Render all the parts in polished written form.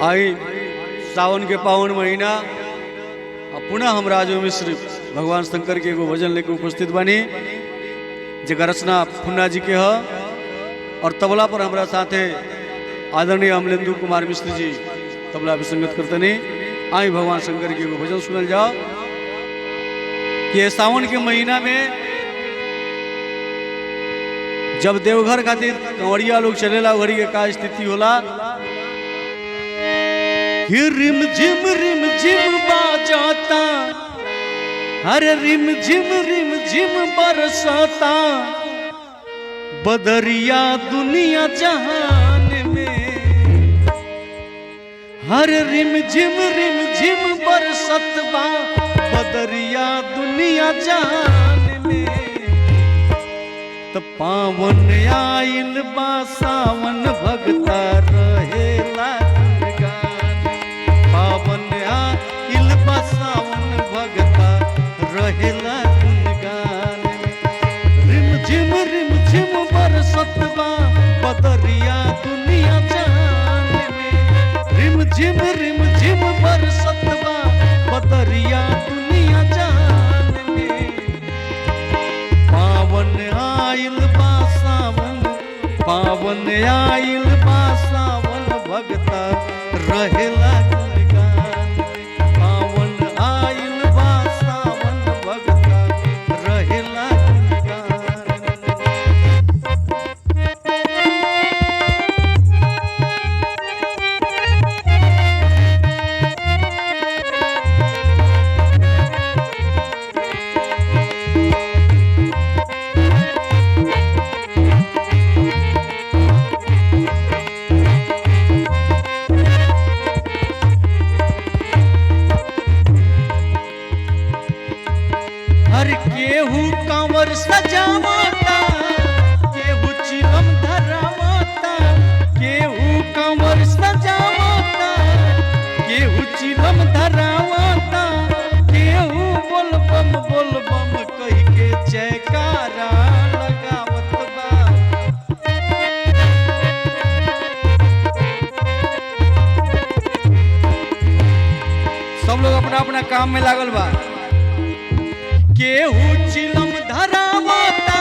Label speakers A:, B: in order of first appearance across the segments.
A: आई सावन के पावन महीना पुनः हम राजू मिश्र भगवान शंकर के एगो भजन लेकर उपस्थित बनी जगह रचना फुन्ना जी के है और तबला पर हमारा साथे आदरणीय अमलेंदु कुमार मिश्र जी तबला भी संगत करते नहीं। आई भगवान शंकर के एगो भजन सुनल जाओ कि सावन के महीना में जब देवघर खातिर कंवरिया लोग चलेला घड़ी के का स्थिति होला। रिम झिम बाजाता, अरे रिम झिम बरसाता, बदरिया दुनिया जहान में। हर रिम झिम बरसतबा, बदरिया दुनिया जहान में। त पावन आइल बा सावन भगता रहेला गुणगान। पावन आइल बा सावन भगता रहेला गुणगान। रिम झिम बरसतबा, बदरिया दुनिया जहान में। रिम झिम बरसतबा, बदरिया दुनिया जहान में। पावन आइल बा सावन, पावन आइल बा सावन भगता रहेला गुणगान। पावन आइल बा सावन भगता रहेला गुणगान। हर केहू कांवर सजावता, केहू चिलम धरावता। केहू कांवर सजावता, केहू चिलम धरावता। केहू बोल बम कही के जयकारा लगावत बा। सब लोग अपना अपना काम में लागल बा। केहू चिलम धरावता,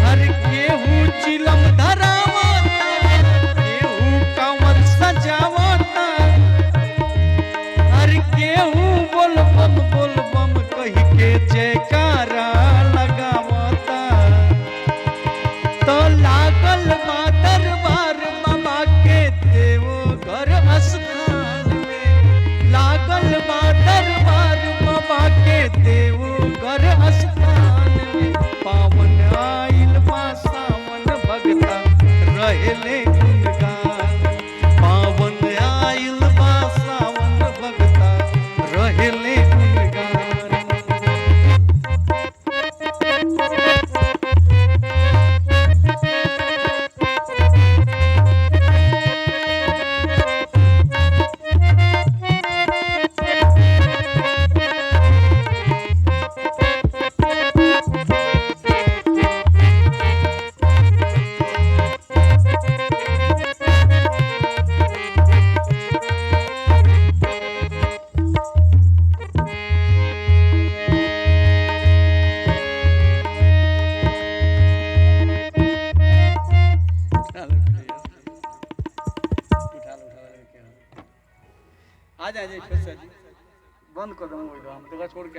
A: हर केहू चिलम धरावता। केहू कांवर सजावता, हर केहू बोल बम कही के जयकारा लगावता। तो लागल बा दरबार बाबा के देवघर स्थान में। लागल बा दरबार बाबा के देवघर स्थान में। पावन आइल बा सावन भगता रहेले गुणगान। पावन आइल बा सावन भगता रहेले गुणगान। आ जाए बंद कर दूँ, छोड़ के